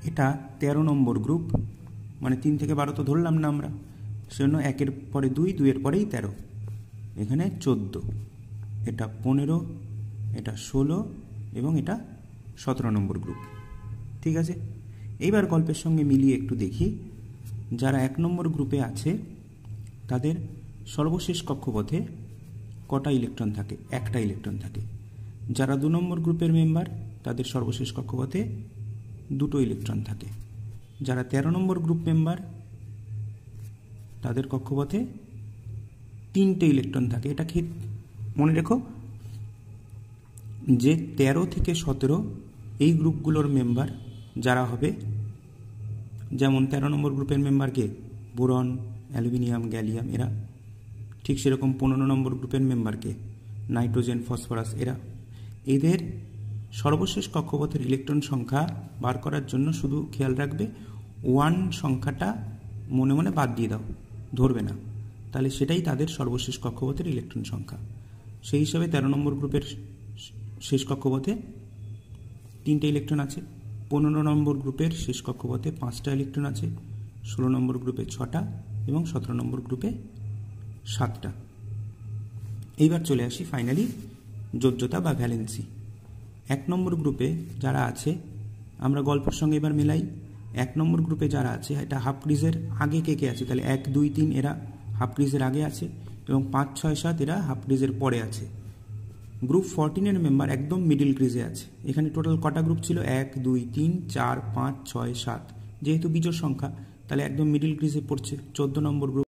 এটা 13 নম্বর গ্রুপ, মানে 3 থেকে 12 তো ধরলাম না আমরা, সেজন্য 1-এর পরে 2, 2-এর পরেই 13, এখানে 14, এটা 15, এটা 16 এবং এটা 17 নম্বর গ্রুপ। ঠিক আছে, এইবার গল্পের সঙ্গে মিলিয়ে একটু দেখি, যারা 1 নম্বর গ্রুপে আছে তাদের সর্বশেষ কক্ষপথে কটা ইলেকট্রন থাকে? একটা ইলেকট্রন থাকে। যারা 2 নম্বর গ্রুপের মেম্বার তাদের সর্বশেষ কক্ষপথে 2টো ইলেকট্রন থাকে। যারা 13 নম্বর গ্রুপ মেম্বার তাদের কক্ষপথে 3টে ইলেকট্রন থাকে। এটা কি মনে রেখো যে 13 থেকে 17 এই গ্রুপগুলোর মেম্বার যারা হবে, যেমন 13 নম্বর গ্রুপের মেম্বারকে বোরন, অ্যালুমিনিয়াম, গ্যালিয়াম এরা, ঠিক সেরকম 15 নম্বর গ্রুপের মেম্বারকে নাইট্রোজেন, ফসফরাস এরা। এদের সর্বশেষ কক্ষপথের ইলেকট্রন সংখ্যা বার করার জন্য শুধু খেয়াল রাখবে 1 সংখ্যাটা মনে মনে বাদ দিয়ে দাও, ধরবে না, তাহলে সেটাই তাদের সর্বশেষ কক্ষপথের ইলেকট্রন সংখ্যা। সেই হিসাবে 13 নম্বর গ্রুপের শেষ কক্ষপথে 3টে ইলেকট্রন আছে, 15 নম্বর গ্রুপের শেষ কক্ষপথে 5টা ইলেকট্রন আছে, 16 নম্বর গ্রুপে 6টা এবং 17 নম্বর গ্রুপে 7টা। এইবার চলে আসি ফাইনালি যোজ্যতা বা ভ্যালেন্সি। 1 নম্বর গ্রুপে যারা আছে, আমরা গল্পের সঙ্গে এবার মেলাই। 1 নম্বর গ্রুপে যারা আছে এটা হাফ ক্রিজের আগে কে কে আছে? তাহলে 1, 2, 3 এরা হাফ ক্রিজের আগে আছে এবং 5, 6, 7 এরা হাফ ক্রিজের পরে আছে। গ্রুপ 14-এর মেম্বার একদম মিডিল ক্রিজে আছে। এখানে টোটাল কটা গ্রুপ ছিল? 1, 2, 3, 4, 5, 6, 7। যেহেতু বিজোড় সংখ্যা তাহলে একদম মিডিল ক্রিজে পড়ছে 14 নম্বর গ্রুপ।